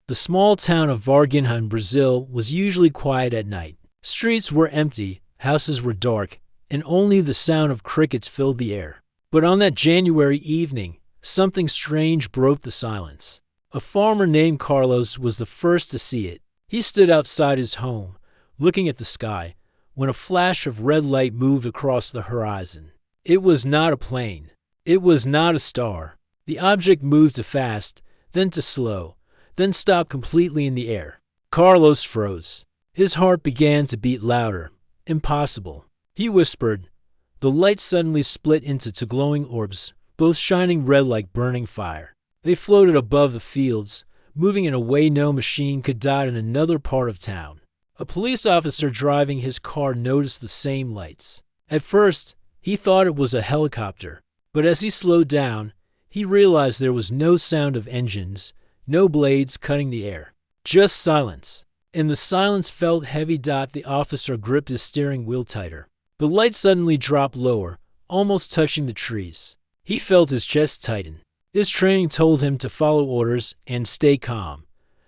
The small town of Varginha in Brazil was usually quiet at night. Streets were empty, houses were dark, and only the sound of crickets filled the air. But on that January evening, something strange broke the silence. A farmer named Carlos was the first to see it. He stood outside his home, looking at the sky, when a flash of red light moved across the horizon. It was not a plane. It was not a star. The object moved to fast, then to slow, then stopped completely in the air. Carlos froze. His heart began to beat louder. Impossible. He whispered. The light suddenly split into two glowing orbs, both shining red like burning fire. They floated above the fields, moving in a way no machine could dot in another part of town. A police officer driving his car noticed the same lights. At first, he thought it was a helicopter, but as he slowed down, he realized there was no sound of engines, no blades cutting the air. Just silence. In the silence felt heavy. The officer gripped his steering wheel tighter. The light suddenly dropped lower, almost touching the trees. He felt his chest tighten. His training told him to follow orders and stay calm,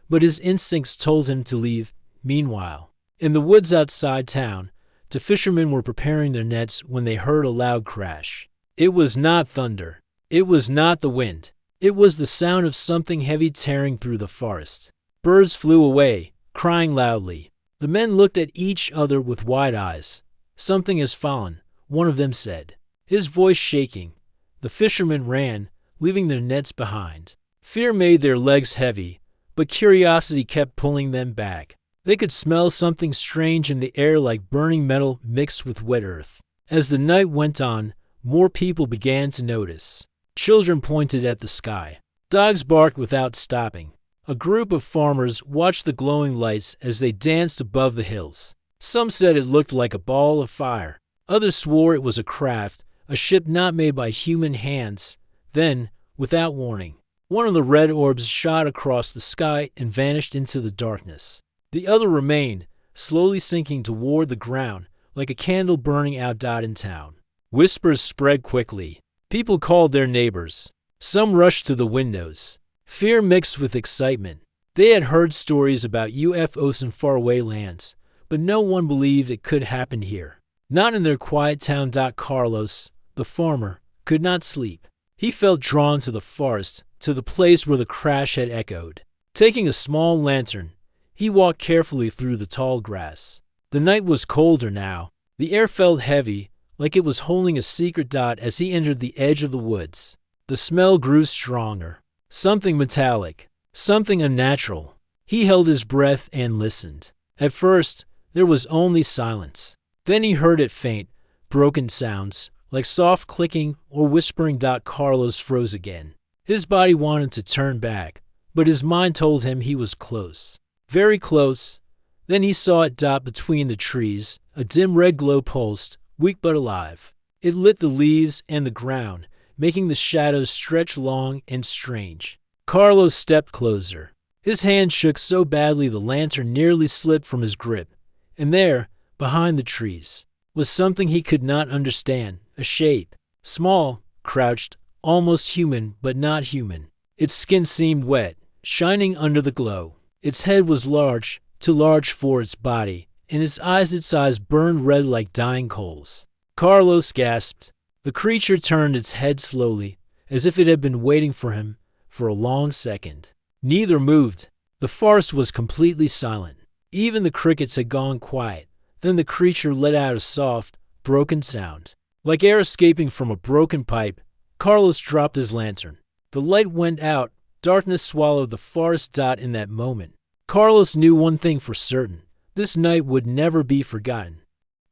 but his instincts told him to leave. Meanwhile, in the woods outside town, the fishermen were preparing their nets when they heard a loud crash. It was not thunder. It was not the wind. It was the sound of something heavy tearing through the forest. Birds flew away, crying loudly. The men looked at each other with wide eyes. Something has fallen, one of them said, his voice shaking. The fishermen ran, leaving their nets behind. Fear made their legs heavy, but curiosity kept pulling them back. They could smell something strange in the air, like burning metal mixed with wet earth. As the night went on, more people began to notice. Children pointed at the sky. Dogs barked without stopping. A group of farmers watched the glowing lights as they danced above the hills. Some said it looked like a ball of fire. Others swore it was a craft, a ship not made by human hands. Then, without warning, one of the red orbs shot across the sky and vanished into the darkness. The other remained, slowly sinking toward the ground, like a candle burning out in town. Whispers spread quickly. People called their neighbors. Some rushed to the windows. Fear mixed with excitement. They had heard stories about UFOs in faraway lands, but no one believed it could happen here. Not in their quiet town. Carlos, the farmer, could not sleep. He felt drawn to the forest, to the place where the crash had echoed. Taking a small lantern, he walked carefully through the tall grass. The night was colder now. The air felt heavy, like it was holding a secret. As he entered the edge of the woods, the smell grew stronger. Something metallic, something unnatural. He held his breath and listened. At first, there was only silence. Then he heard it faint, broken sounds, like soft clicking or whispering. Carlos froze again. His body wanted to turn back, but his mind told him he was close. Very close. Then he saw it between the trees. A dim red glow pulsed, weak but alive. It lit the leaves and the ground, making the shadows stretch long and strange. Carlos stepped closer. His hand shook so badly the lantern nearly slipped from his grip. And there, behind the trees, was something he could not understand, a shape. Small, crouched, almost human but not human. Its skin seemed wet, shining under the glow. Its head was large, too large for its body, and its eyes burned red like dying coals. Carlos gasped. The creature turned its head slowly, as if it had been waiting for him for a long second. Neither moved. The forest was completely silent. Even the crickets had gone quiet. Then the creature let out a soft, broken sound. Like air escaping from a broken pipe, Carlos dropped his lantern. The light went out. Darkness swallowed the forest. In that moment, Carlos knew one thing for certain. This night would never be forgotten.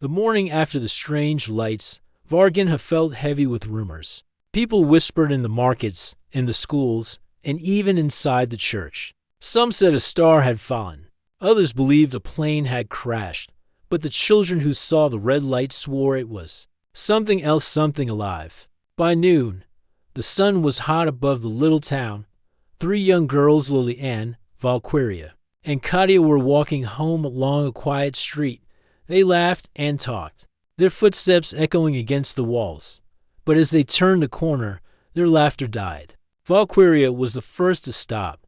The morning after the strange lights, Varginha felt heavy with rumors. People whispered in the markets, in the schools, and even inside the church. Some said a star had fallen. Others believed a plane had crashed. But the children who saw the red light swore it was something else, something alive. By noon, the sun was hot above the little town. 3 young girls, Lily Ann, Valkyria, and Katia, were walking home along a quiet street. They laughed and talked, their footsteps echoing against the walls. But as they turned the corner, their laughter died. Valkyria was the first to stop.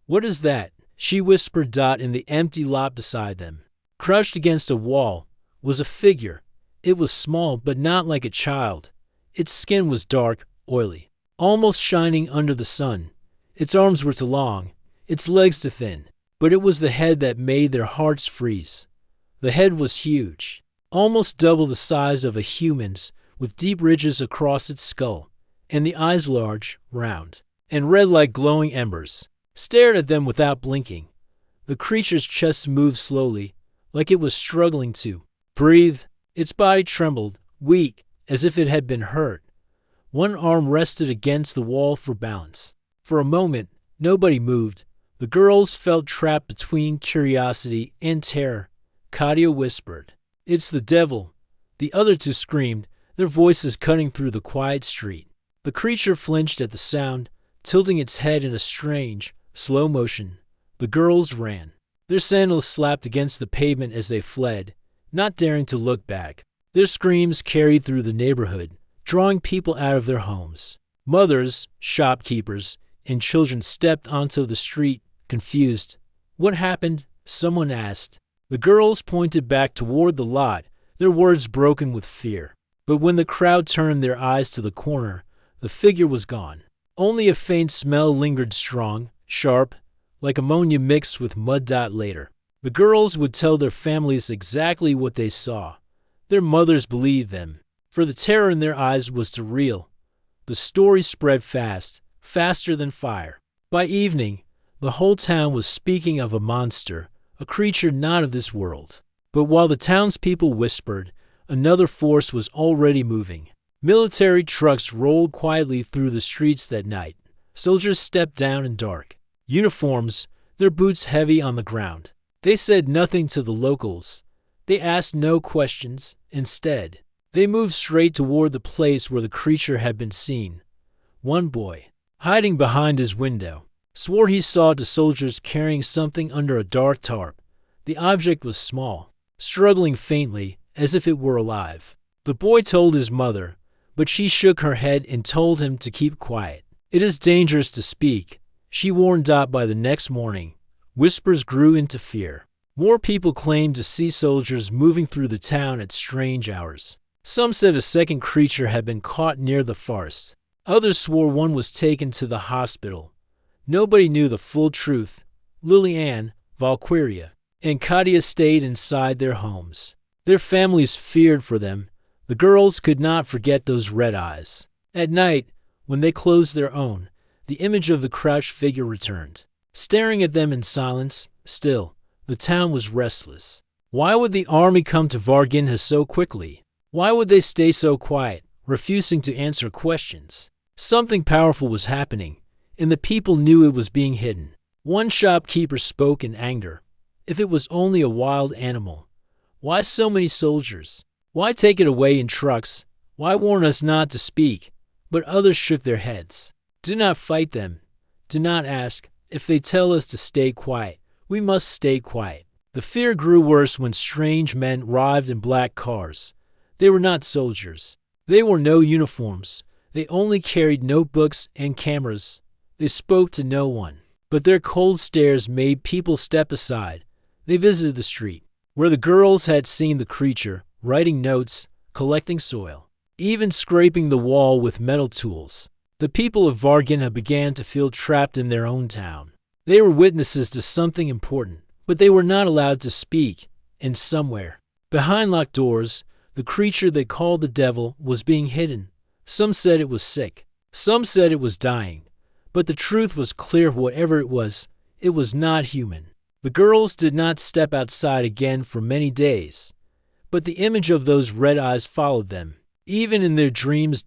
"What is that?" she whispered. In the empty lot beside them, crouched against a wall, was a figure. It was small, but not like a child. Its skin was dark, oily, almost shining under the sun. Its arms were too long, its legs too thin. But it was the head that made their hearts freeze. The head was huge, almost double the size of a human's, with deep ridges across its skull, and the eyes large, round, and red like glowing embers, stared at them without blinking. The creature's chest moved slowly, like it was struggling to breathe. Its body trembled, weak, as if it had been hurt. One arm rested against the wall for balance. For a moment, nobody moved. The girls felt trapped between curiosity and terror. Katia whispered, "It's the devil." The other two screamed, their voices cutting through the quiet street. The creature flinched at the sound, tilting its head in a strange, slow motion. The girls ran. Their sandals slapped against the pavement as they fled, not daring to look back. Their screams carried through the neighborhood, drawing people out of their homes. Mothers, shopkeepers, and children stepped onto the street, confused. "What happened?" someone asked. The girls pointed back toward the lot, their words broken with fear. But when the crowd turned their eyes to the corner, the figure was gone. Only a faint smell lingered, strong, sharp, like ammonia mixed with mud. Later, the girls would tell their families exactly what they saw. Their mothers believed them, for the terror in their eyes was too real. The story spread fast, faster than fire. By evening, the whole town was speaking of a monster, a creature not of this world. But while the townspeople whispered, another force was already moving. Military trucks rolled quietly through the streets that night. Soldiers stepped down in dark uniforms, their boots heavy on the ground. They said nothing to the locals. They asked no questions. Instead, they moved straight toward the place where the creature had been seen. One boy, hiding behind his window, swore he saw the soldiers carrying something under a dark tarp. The object was small, struggling faintly, as if it were alive. The boy told his mother, but she shook her head and told him to keep quiet. "It is dangerous to speak," she warned. By the next morning, whispers grew into fear. More people claimed to see soldiers moving through the town at strange hours. Some said a second creature had been caught near the forest. Others swore one was taken to the hospital. Nobody knew the full truth. Liliane, Valkyria, and Katia stayed inside their homes. Their families feared for them. The girls could not forget those red eyes. At night, when they closed their own, the image of the crouched figure returned, staring at them in silence. Still, the town was restless. Why would the army come to Varginha so quickly? Why would they stay so quiet, refusing to answer questions? Something powerful was happening, and the people knew it was being hidden. One shopkeeper spoke in anger. If it was only a wild animal, why so many soldiers? Why take it away in trucks? Why warn us not to speak? But others shook their heads. "Do not fight them. Do not ask. If they tell us to stay quiet, we must stay quiet." The fear grew worse when strange men arrived in black cars. They were not soldiers. They wore no uniforms. They only carried notebooks and cameras. They spoke to no one. But their cold stares made people step aside. They visited the street, where the girls had seen the creature, writing notes, collecting soil, even scraping the wall with metal tools. The people of Varginha began to feel trapped in their own town. They were witnesses to something important, but they were not allowed to speak. And somewhere, behind locked doors, the creature they called the devil was being hidden. Some said it was sick. Some said it was dying. But the truth was clear. Whatever it was not human. The girls did not step outside again for many days. But the image of those red eyes followed them, even in their dreams.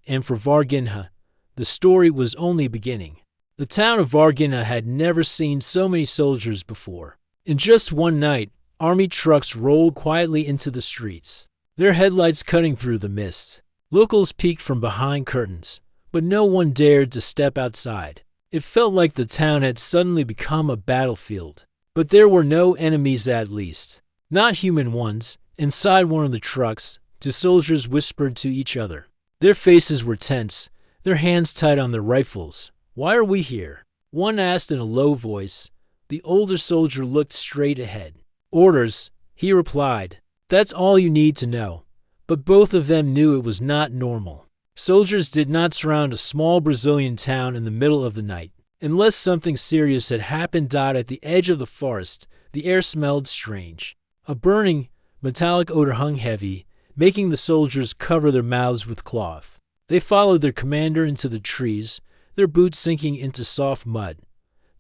And for Varginha, the story was only beginning. The town of Varginha had never seen so many soldiers before. In just one night, army trucks rolled quietly into the streets, their headlights cutting through the mist. Locals peeked from behind curtains, but no one dared to step outside. It felt like the town had suddenly become a battlefield. But there were no enemies, at least. Not human ones. Inside one of the trucks, two soldiers whispered to each other. Their faces were tense, their hands tight on their rifles. "Why are we here?" one asked in a low voice. The older soldier looked straight ahead. "Orders," he replied. "That's all you need to know." But both of them knew it was not normal. Soldiers did not surround a small Brazilian town in the middle of the night. Unless something serious had happened. At the edge of the forest, the air smelled strange. A burning, metallic odor hung heavy, making the soldiers cover their mouths with cloth. They followed their commander into the trees, their boots sinking into soft mud.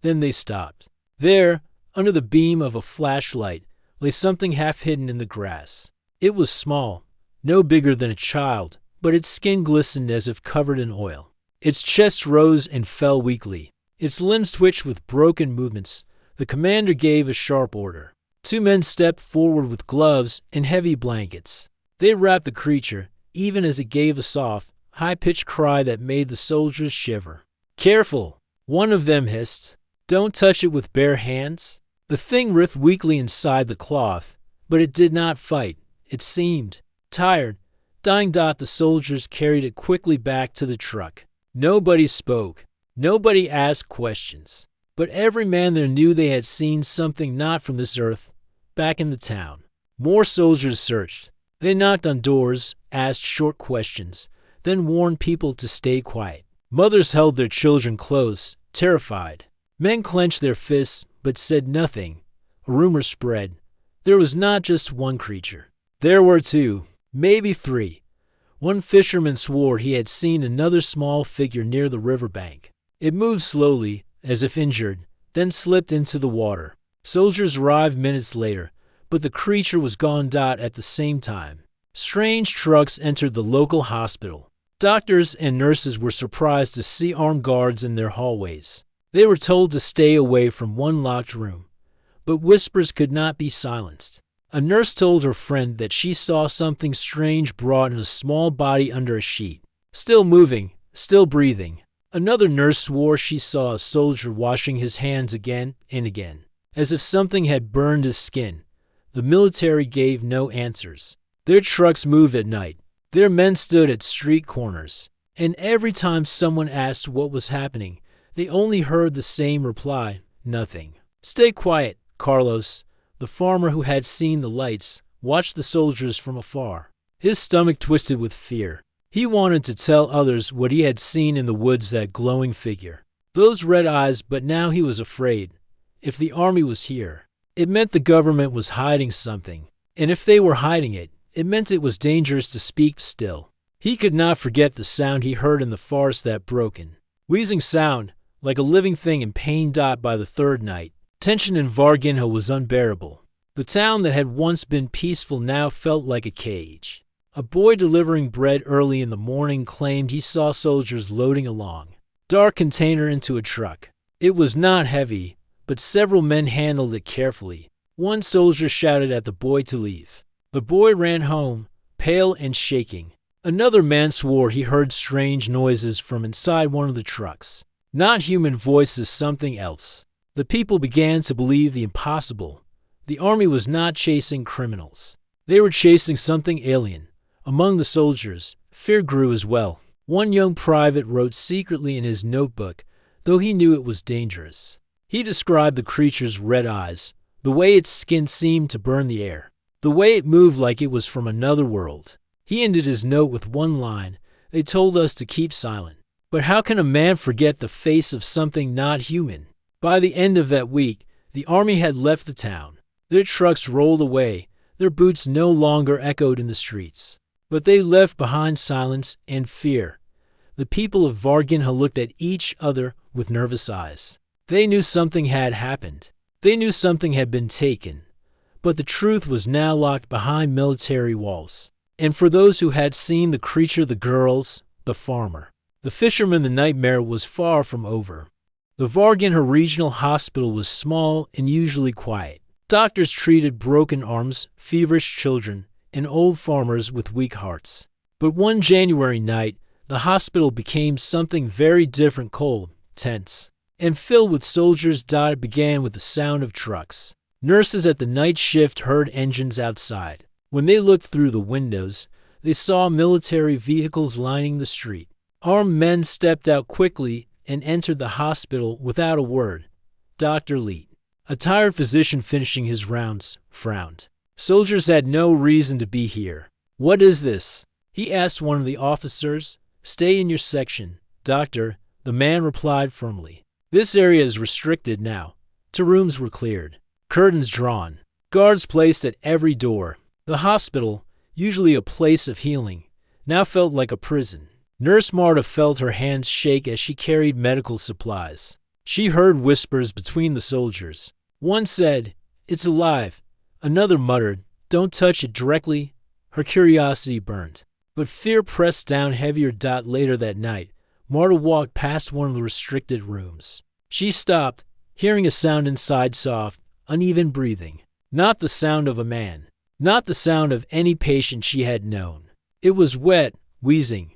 Then they stopped. There, under the beam of a flashlight, lay something half hidden in the grass. It was small, no bigger than a child, but its skin glistened as if covered in oil. Its chest rose and fell weakly. Its limbs twitched with broken movements. The commander gave a sharp order. 2 men stepped forward with gloves and heavy blankets. They wrapped the creature, even as it gave a soft, high-pitched cry that made the soldiers shiver. "Careful," one of them hissed. "Don't touch it with bare hands." The thing writhed weakly inside the cloth, but it did not fight. It seemed tired, dying. The soldiers carried it quickly back to the truck. Nobody spoke. Nobody asked questions. But every man there knew they had seen something not from this earth back in the town. More soldiers searched. They knocked on doors, asked short questions, then warned people to stay quiet. Mothers held their children close, terrified. Men clenched their fists, but said nothing. A rumor spread. There was not just one creature. There were 2, maybe 3. One fisherman swore he had seen another small figure near the riverbank. It moved slowly, as if injured, then slipped into the water. Soldiers arrived minutes later, but the creature was gone. At the same time, strange trucks entered the local hospital. Doctors and nurses were surprised to see armed guards in their hallways. They were told to stay away from one locked room, but whispers could not be silenced. A nurse told her friend that she saw something strange brought in a small body under a sheet, still moving, still breathing. Another nurse swore she saw a soldier washing his hands again and again, as if something had burned his skin. The military gave no answers. Their trucks moved at night. Their men stood at street corners, and every time someone asked what was happening, they only heard the same reply: nothing. "Stay quiet," Carlos, the farmer who had seen the lights, watched the soldiers from afar. His stomach twisted with fear. He wanted to tell others what he had seen in the woods, that glowing figure, those red eyes, but now he was afraid. If the army was here, it meant the government was hiding something. And if they were hiding it, it meant it was dangerous to speak still. He could not forget the sound he heard in the forest, that broken, wheezing sound, like a living thing in pain. By the third night, tension in Varginha was unbearable. The town that had once been peaceful now felt like a cage. A boy delivering bread early in the morning claimed he saw soldiers loading a long, dark container into a truck. It was not heavy, but several men handled it carefully. One soldier shouted at the boy to leave. The boy ran home, pale and shaking. Another man swore he heard strange noises from inside one of the trucks. Not human voices, something else. The people began to believe the impossible. The army was not chasing criminals. They were chasing something alien. Among the soldiers, fear grew as well. One young private wrote secretly in his notebook, though he knew it was dangerous. He described the creature's red eyes, the way its skin seemed to burn the air, the way it moved like it was from another world. He ended his note with one line: "They told us to keep silent." But how can a man forget the face of something not human? By the end of that week, the army had left the town. Their trucks rolled away. Their boots no longer echoed in the streets. But they left behind silence and fear. The people of Varginha looked at each other with nervous eyes. They knew something had happened. They knew something had been taken. But the truth was now locked behind military walls. And for those who had seen the creature, the girls, the farmer, the fisherman, the nightmare was far from over. The Varginha Regional Hospital was small and usually quiet. Doctors treated broken arms, feverish children, and old farmers with weak hearts. But one January night, the hospital became something very different: cold, tense, and filled with soldiers. It began with the sound of trucks. Nurses at the night shift heard engines outside. When they looked through the windows, they saw military vehicles lining the street. Armed men stepped out quickly and entered the hospital without a word. Dr. Leet, A tired physician finishing his rounds frowned. Soldiers had no reason to be here. What is this? He asked one of the officers. Stay in your section, doctor, the man replied firmly. This area is restricted now. 2 rooms were cleared. Curtains drawn. Guards placed at every door. The hospital, usually a place of healing, now felt like a prison. Nurse Marta felt her hands shake as she carried medical supplies. She heard whispers between the soldiers. One said, "It's alive." Another muttered, "Don't touch it directly." Her curiosity burned. But fear pressed down heavier. Later that night, Marta walked past one of the restricted rooms. She stopped, hearing a sound inside, soft, uneven breathing. Not the sound of a man. Not the sound of any patient she had known. It was wet, wheezing,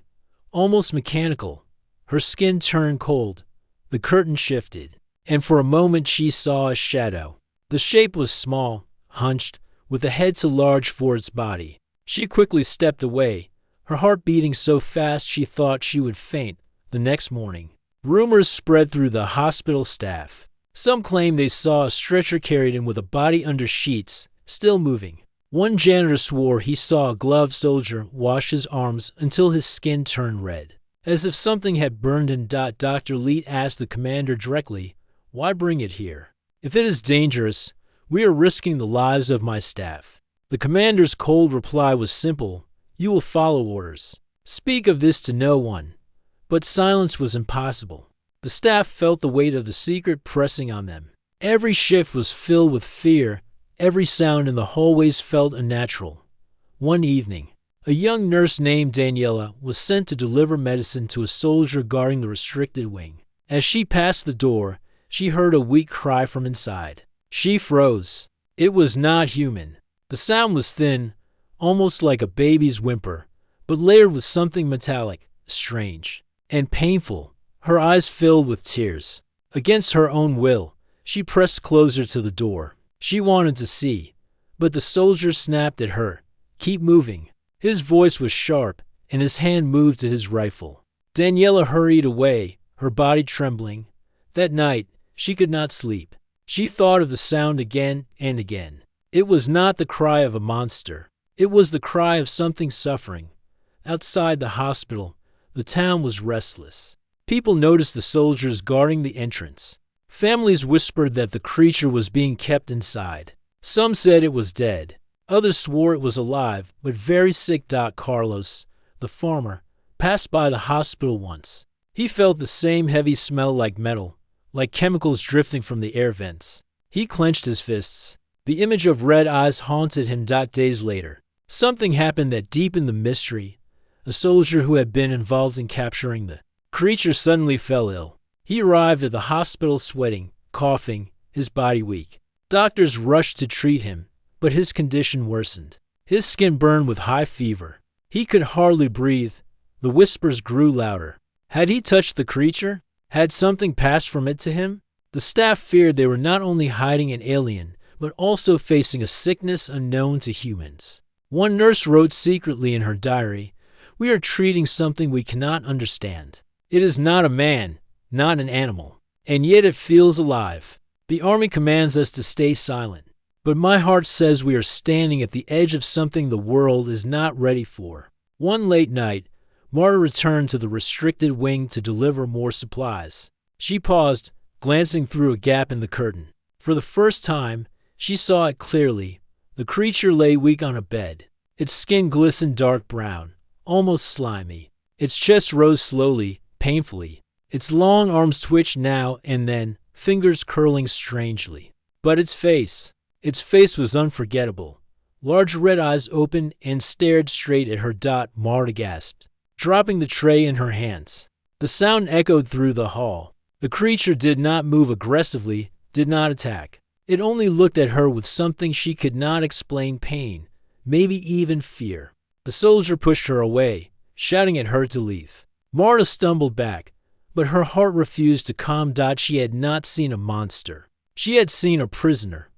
almost mechanical. Her skin turned cold. The curtain shifted, and for a moment she saw a shadow. The shape was small, hunched, with a head too large for its body. She quickly stepped away, her heart beating so fast she thought she would faint. The next morning, rumors spread through the hospital staff. Some claimed they saw a stretcher carried in with a body under sheets, still moving. One janitor swore he saw a gloved soldier wash his arms until his skin turned red, as if something had burned him. Dr. Leet asked the commander directly, "Why bring it here? If it is dangerous, we are risking the lives of my staff." The commander's cold reply was simple, "You will follow orders. Speak of this to no one." But silence was impossible. The staff felt the weight of the secret pressing on them. Every shift was filled with fear. Every sound in the hallways felt unnatural. One evening, a young nurse named Daniela was sent to deliver medicine to a soldier guarding the restricted wing. As she passed the door, she heard a weak cry from inside. She froze. It was not human. The sound was thin, almost like a baby's whimper, but layered with something metallic, strange, and painful. Her eyes filled with tears. Against her own will, she pressed closer to the door. She wanted to see, but the soldier snapped at her. "Keep moving." His voice was sharp, and his hand moved to his rifle. Daniela hurried away, her body trembling. That night, she could not sleep. She thought of the sound again and again. It was not the cry of a monster. It was the cry of something suffering. Outside the hospital, the town was restless. People noticed the soldiers guarding the entrance. Families whispered that the creature was being kept inside. Some said it was dead. Others swore it was alive, but very sick. Carlos, the farmer, passed by the hospital once. He felt the same heavy smell, like metal, like chemicals drifting from the air vents. He clenched his fists. The image of red eyes haunted him. Days later, something happened that deepened the mystery. A soldier who had been involved in capturing the creature suddenly fell ill. He arrived at the hospital sweating, coughing, his body weak. Doctors rushed to treat him, but his condition worsened. His skin burned with high fever. He could hardly breathe. The whispers grew louder. Had he touched the creature? Had something passed from it to him? The staff feared they were not only hiding an alien, but also facing a sickness unknown to humans. One nurse wrote secretly in her diary, "We are treating something we cannot understand. It is not a man, not an animal, and yet it feels alive. The army commands us to stay silent, but my heart says we are standing at the edge of something the world is not ready for." One late night, Marta returned to the restricted wing to deliver more supplies. She paused, glancing through a gap in the curtain. For the first time, she saw it clearly. The creature lay weak on a bed. Its skin glistened dark brown, almost slimy. Its chest rose slowly, painfully. Its long arms twitched now and then, fingers curling strangely. But its face was unforgettable. Large red eyes opened and stared straight at her. Marta gasped, dropping the tray in her hands. The sound echoed through the hall. The creature did not move aggressively, did not attack. It only looked at her with something she could not explain, pain, maybe even fear. The soldier pushed her away, shouting at her to leave. Marta stumbled back, but her heart refused to calm. She had not seen a monster. She had seen a prisoner.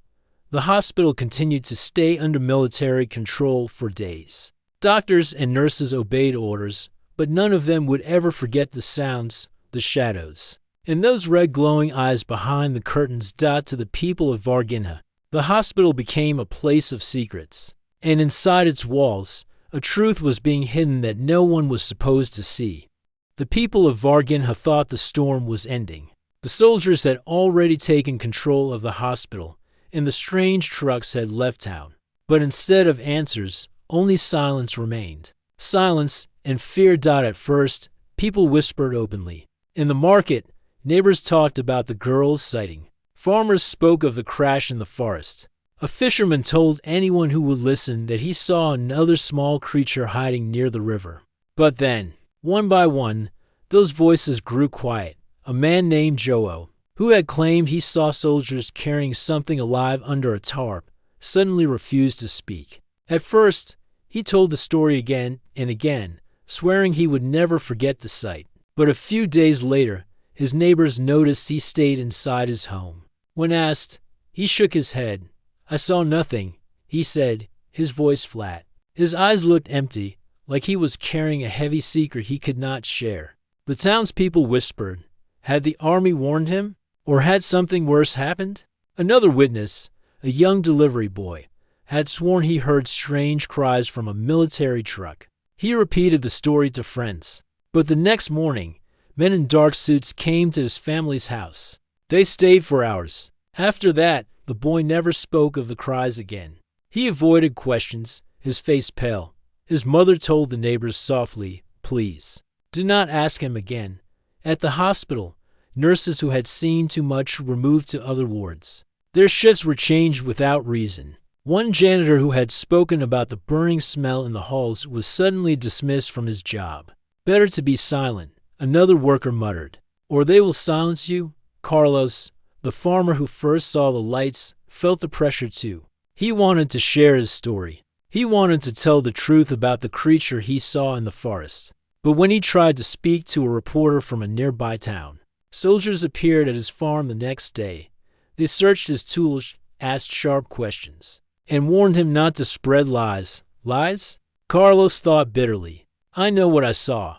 The hospital continued to stay under military control for days. Doctors and nurses obeyed orders, but none of them would ever forget the sounds, the shadows. And those red glowing eyes behind the curtains. To the people of Varginha, the hospital became a place of secrets. And inside its walls, a truth was being hidden that no one was supposed to see. The people of Varginha thought the storm was ending. The soldiers had already taken control of the hospital, and the strange trucks had left town. But instead of answers, only silence remained. Silence and fear. At first, people whispered openly. In the market, neighbors talked about the girl's sighting. Farmers spoke of the crash in the forest. A fisherman told anyone who would listen that he saw another small creature hiding near the river. But then, one by one, those voices grew quiet. A man named Joel, who had claimed he saw soldiers carrying something alive under a tarp, suddenly refused to speak. At first, he told the story again and again, swearing he would never forget the sight. But a few days later, his neighbors noticed he stayed inside his home. When asked, he shook his head. "I saw nothing," he said, his voice flat. His eyes looked empty, like he was carrying a heavy secret he could not share. The townspeople whispered. Had the army warned him? Or had something worse happened? Another witness, a young delivery boy, had sworn he heard strange cries from a military truck. He repeated the story to friends. But the next morning, men in dark suits came to his family's house. They stayed for hours. After that, the boy never spoke of the cries again. He avoided questions, his face pale. His mother told the neighbors softly, "Please, do not ask him again." At the hospital, nurses who had seen too much were moved to other wards. Their shifts were changed without reason. One janitor who had spoken about the burning smell in the halls was suddenly dismissed from his job. "Better to be silent," another worker muttered. "Or they will silence you." Carlos, the farmer who first saw the lights, felt the pressure too. He wanted to share his story. He wanted to tell the truth about the creature he saw in the forest. But when he tried to speak to a reporter from a nearby town, soldiers appeared at his farm the next day. They searched his tools, asked sharp questions, and warned him not to spread lies. Lies? Carlos thought bitterly. "I know what I saw."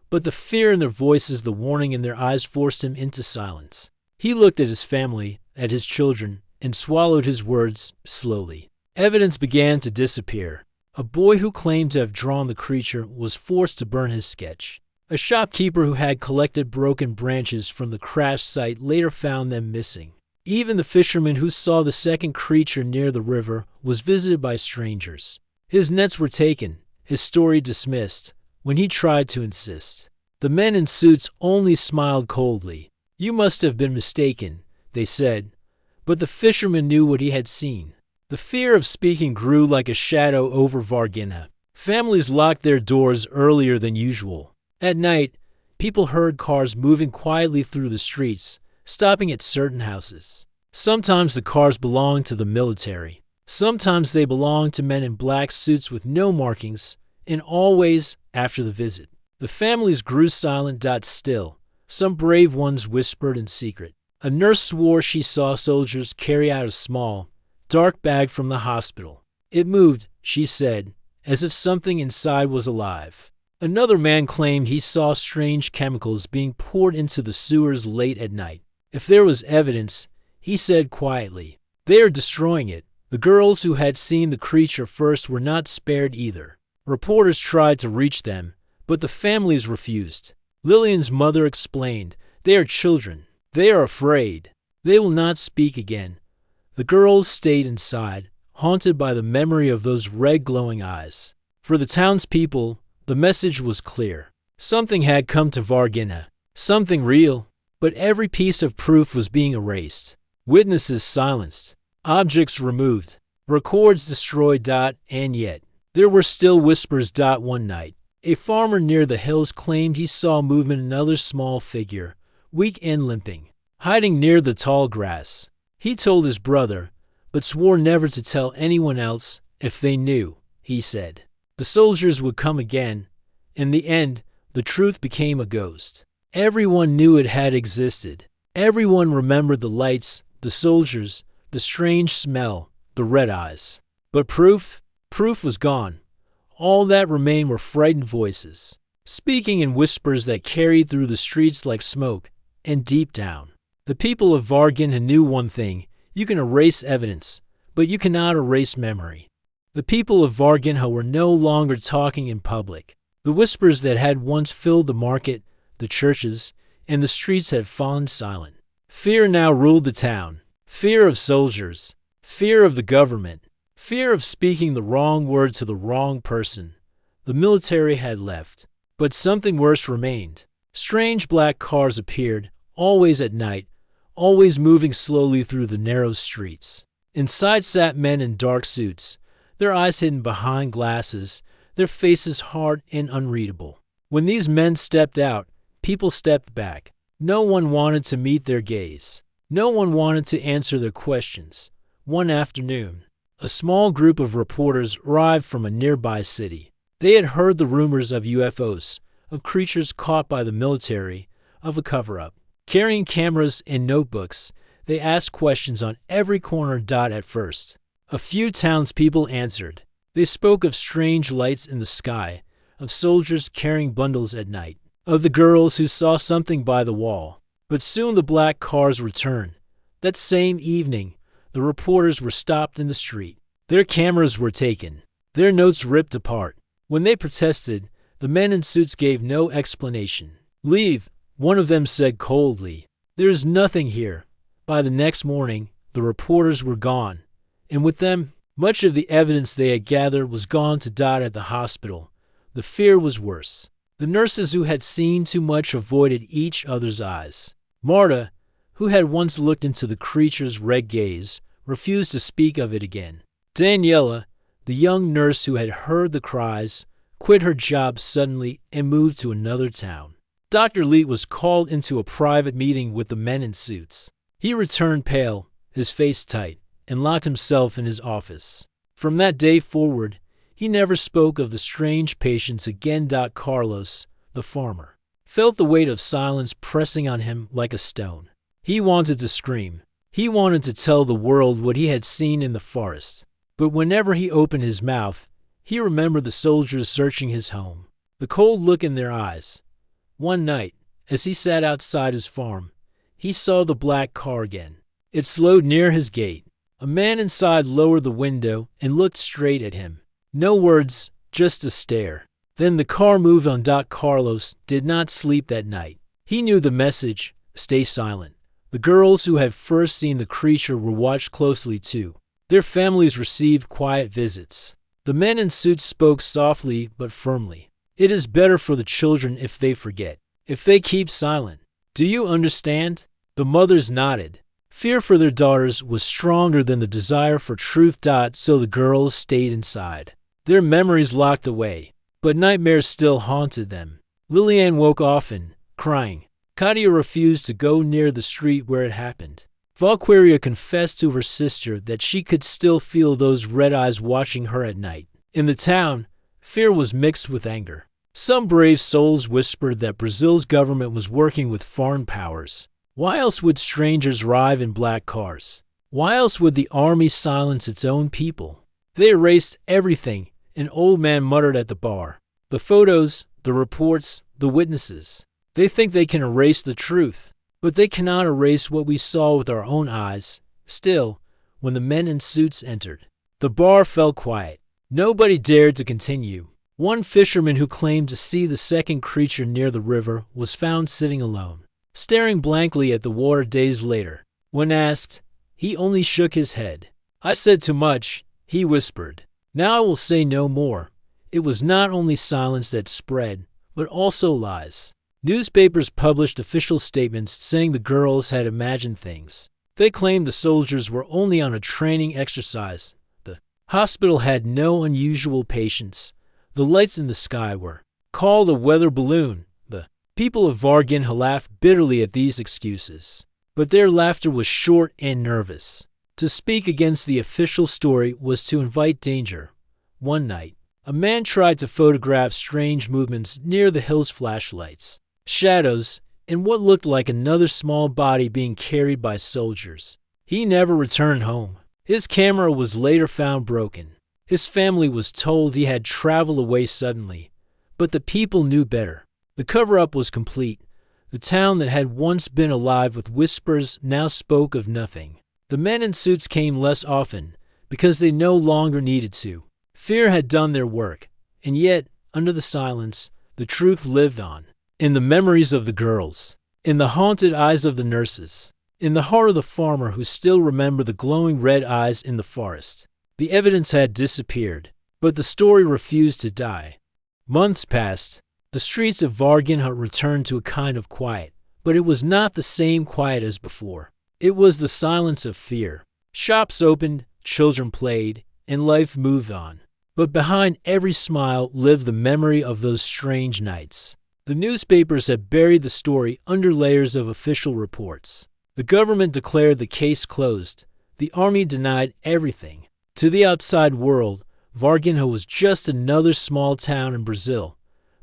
But the fear in their voices, the warning in their eyes forced him into silence. He looked at his family, at his children, and swallowed his words slowly. Evidence began to disappear. A boy who claimed to have drawn the creature was forced to burn his sketch. A shopkeeper who had collected broken branches from the crash site later found them missing. Even the fisherman who saw the second creature near the river was visited by strangers. His nets were taken, his story dismissed, when he tried to insist. The men in suits only smiled coldly. "You must have been mistaken," they said. But the fisherman knew what he had seen. The fear of speaking grew like a shadow over Varginha. Families locked their doors earlier than usual. At night, people heard cars moving quietly through the streets, stopping at certain houses. Sometimes the cars belonged to the military. Sometimes they belonged to men in black suits with no markings, and always after the visit. The families grew silent. Still, some brave ones whispered in secret. A nurse swore she saw soldiers carry out a small, dark bag from the hospital. It moved, she said, as if something inside was alive. Another man claimed he saw strange chemicals being poured into the sewers late at night. If there was evidence, he said quietly, "They are destroying it." The girls who had seen the creature first were not spared either. Reporters tried to reach them, but the families refused. Lillian's mother explained, "They are children. They are afraid. They will not speak again." The girls stayed inside, haunted by the memory of those red glowing eyes. For the townspeople, the message was clear. Something had come to Varginha, something real, but every piece of proof was being erased. Witnesses silenced, objects removed, records destroyed. And yet, there were still whispers. One night, a farmer near the hills claimed he saw movement in another small figure, weak and limping, hiding near the tall grass. He told his brother, but swore never to tell anyone else. If they knew, he said, the soldiers would come again. In the end, the truth became a ghost. Everyone knew it had existed. Everyone remembered the lights, the soldiers, the strange smell, the red eyes. But proof was gone. All that remained were frightened voices, speaking in whispers that carried through the streets like smoke. and deep down. The people of Varginha knew one thing: you can erase evidence, but you cannot erase memory. The people of Varginha were no longer talking in public. The whispers that had once filled the market, the churches, and the streets had fallen silent. Fear now ruled the town. Fear of soldiers. Fear of the government. Fear of speaking the wrong word to the wrong person. The military had left, but something worse remained. Strange black cars appeared, always at night, always moving slowly through the narrow streets. Inside sat men in dark suits, their eyes hidden behind glasses, their faces hard and unreadable. When these men stepped out, people stepped back. No one wanted to meet their gaze. No one wanted to answer their questions. One afternoon, a small group of reporters arrived from a nearby city. They had heard the rumors of UFOs, of creatures caught by the military, of a cover-up. Carrying cameras and notebooks, they asked questions on every corner. At first, a few townspeople answered. They spoke of strange lights in the sky, of soldiers carrying bundles at night, of the girls who saw something by the wall. But soon the black cars returned. That same evening, the reporters were stopped in the street. Their cameras were taken, their notes ripped apart. When they protested, the men in suits gave no explanation. "Leave," one of them said coldly. "There is nothing here." By the next morning, the reporters were gone, and with them, much of the evidence they had gathered was gone to die at the hospital. The fear was worse. The nurses who had seen too much avoided each other's eyes. Marta, who had once looked into the creature's red gaze, refused to speak of it again. Daniela, the young nurse who had heard the cries, quit her job suddenly and moved to another town. Dr. Leet was called into a private meeting with the men in suits. He returned pale, his face tight, and locked himself in his office. From that day forward, he never spoke of the strange patients again. Carlos, the farmer, felt the weight of silence pressing on him like a stone. He wanted to scream. He wanted to tell the world what he had seen in the forest. But whenever he opened his mouth, he remembered the soldiers searching his home, the cold look in their eyes. One night, as he sat outside his farm, he saw the black car again. It slowed near his gate. A man inside lowered the window and looked straight at him. No words, just a stare. Then the car moved on. Carlos did not sleep that night. He knew the message: stay silent. The girls who had first seen the creature were watched closely too. Their families received quiet visits. The men in suits spoke softly but firmly. It is better for the children if they forget, if they keep silent. Do you understand? The mothers nodded. Fear for their daughters was stronger than the desire for truth. So the girls stayed inside, their memories locked away. But nightmares still haunted them. Liliane woke often, crying. Katia refused to go near the street where it happened. Valkyria confessed to her sister that she could still feel those red eyes watching her at night. In the town, fear was mixed with anger. Some brave souls whispered that Brazil's government was working with foreign powers. Why else would strangers arrive in black cars? Why else would the army silence its own people? They erased everything, an old man muttered at the bar. The photos, the reports, the witnesses. They think they can erase the truth, but they cannot erase what we saw with our own eyes. Still, when the men in suits entered, the bar fell quiet. Nobody dared to continue. One fisherman who claimed to see the second creature near the river was found sitting alone, staring blankly at the water days later. When asked, he only shook his head. "I said too much," he whispered. "Now I will say no more." It was not only silence that spread, but also lies. Newspapers published official statements saying the girls had imagined things. They claimed the soldiers were only on a training exercise. The hospital had no unusual patients. The lights in the sky were called a weather balloon. The people of Varginha laughed bitterly at these excuses, but their laughter was short and nervous. To speak against the official story was to invite danger. One night, a man tried to photograph strange movements near the hill's flashlights. Shadows, and what looked like another small body being carried by soldiers. He never returned home. His camera was later found broken. His family was told he had traveled away suddenly, but the people knew better. The cover-up was complete. The town that had once been alive with whispers now spoke of nothing. The men in suits came less often because they no longer needed to. Fear had done their work, and yet, under the silence, the truth lived on. In the memories of the girls, in the haunted eyes of the nurses, in the heart of the farmer who still remembered the glowing red eyes in the forest. The evidence had disappeared, but the story refused to die. Months passed. The streets of Varginha returned to a kind of quiet, but it was not the same quiet as before. It was the silence of fear. Shops opened, children played, and life moved on. But behind every smile lived the memory of those strange nights. The newspapers had buried the story under layers of official reports. The government declared the case closed. The army denied everything. To the outside world, Varginha was just another small town in Brazil.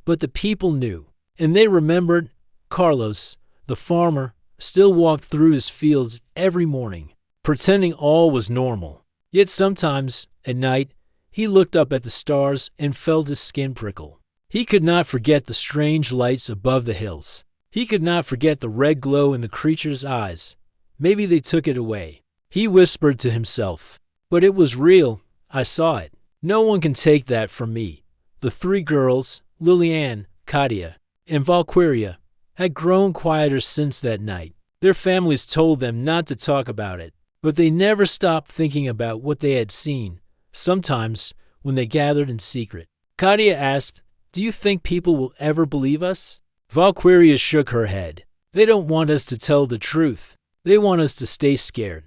But the people knew, and they remembered. Carlos, the farmer, still walked through his fields every morning, pretending all was normal. Yet sometimes, at night, he looked up at the stars and felt his skin prickle. He could not forget the strange lights above the hills. He could not forget the red glow in the creature's eyes. Maybe they took it away. He whispered to himself, "But it was real. I saw it. No one can take that from me." The three girls, Liliane, Katia, and Valkyria, had grown quieter since that night. Their families told them not to talk about it, but they never stopped thinking about what they had seen. Sometimes, when they gathered in secret, Katia asked, "Do you think people will ever believe us?" Valkyria shook her head. "They don't want us to tell the truth. They want us to stay scared."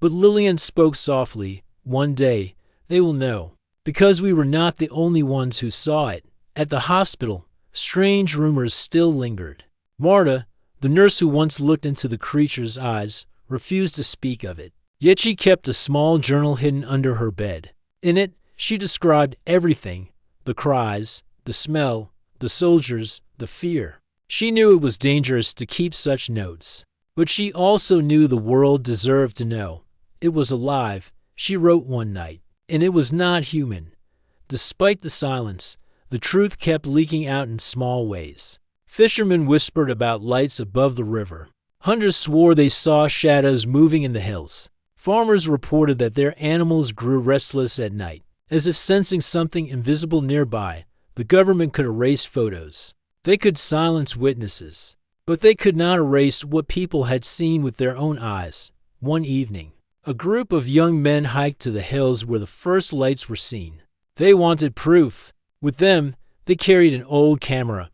But Lillian spoke softly. "One day, they will know, because we were not the only ones who saw it." At the hospital, strange rumors still lingered. Marta, the nurse who once looked into the creature's eyes, refused to speak of it. Yet she kept a small journal hidden under her bed. In it, she described everything: the cries, the smell, the soldiers, the fear. She knew it was dangerous to keep such notes, but she also knew the world deserved to know. It was alive, she wrote one night, and it was not human. Despite the silence, the truth kept leaking out in small ways. Fishermen whispered about lights above the river. Hunters swore they saw shadows moving in the hills. Farmers reported that their animals grew restless at night, as if sensing something invisible nearby. The government could erase photos. They could silence witnesses. But they could not erase what people had seen with their own eyes. One evening, a group of young men hiked to the hills where the first lights were seen. They wanted proof. With them, they carried an old camera.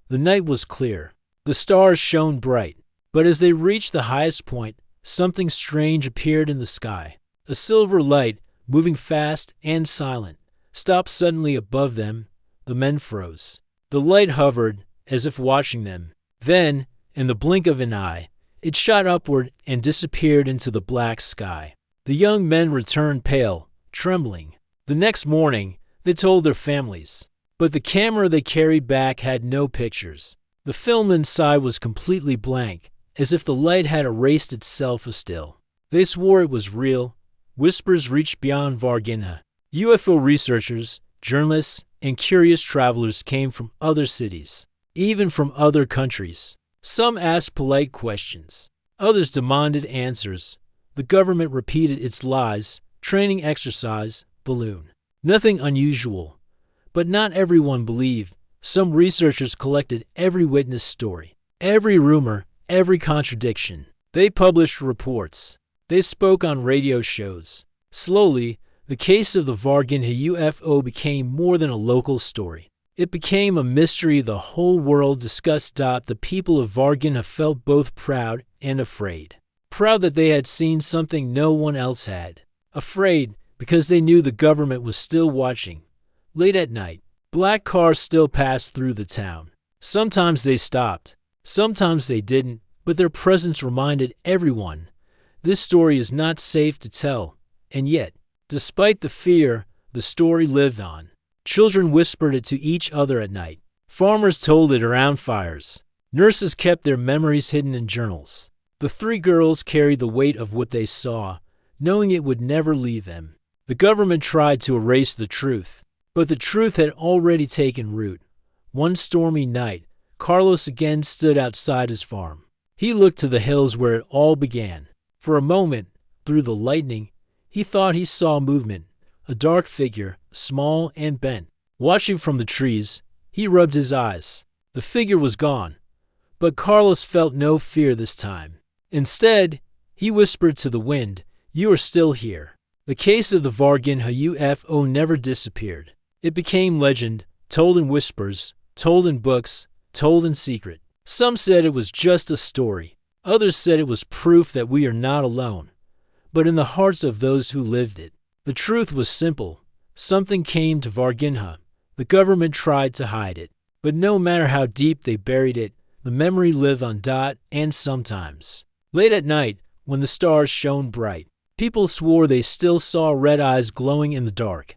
The night was clear. The stars shone bright. But as they reached the highest point, something strange appeared in the sky. A silver light, moving fast and silent, stopped suddenly above them. The men froze. The light hovered, as if watching them. Then, in the blink of an eye, it shot upward and disappeared into the black sky. The young men returned pale, trembling. The next morning, they told their families. But the camera they carried back had no pictures. The film inside was completely blank, as if the light had erased itself still. They swore it was real. Whispers reached beyond Varginha. UFO researchers, journalists, and curious travelers came from other cities, even from other countries. Some asked polite questions. Others demanded answers. The government repeated its lies: training exercise, balloon. Nothing unusual. But not everyone believed. Some researchers collected every witness story, every rumor, every contradiction. They published reports. They spoke on radio shows. Slowly, the case of the Varginha UFO became more than a local story. It became a mystery the whole world discussed. The people of Varginha felt both proud and afraid. Proud that they had seen something no one else had. Afraid because they knew the government was still watching. Late at night, black cars still passed through the town. Sometimes they stopped. Sometimes they didn't, but their presence reminded everyone, this story is not safe to tell. And yet, despite the fear, the story lived on. Children whispered it to each other at night. Farmers told it around fires. Nurses kept their memories hidden in journals. The three girls carried the weight of what they saw, knowing it would never leave them. The government tried to erase the truth, but the truth had already taken root. One stormy night, Carlos again stood outside his farm. He looked to the hills where it all began. For a moment, through the lightning, he thought he saw movement, a dark figure, small and bent. Watching from the trees, he rubbed his eyes. The figure was gone, but Carlos felt no fear this time. Instead, he whispered to the wind, "You are still here." The case of the Varginha UFO never disappeared. It became legend, told in whispers, told in books, told in secret. Some said it was just a story. Others said it was proof that we are not alone. But in the hearts of those who lived it, the truth was simple. Something came to Varginha. The government tried to hide it. But no matter how deep they buried it, the memory lived on. And sometimes, late at night, when the stars shone bright, people swore they still saw red eyes glowing in the dark.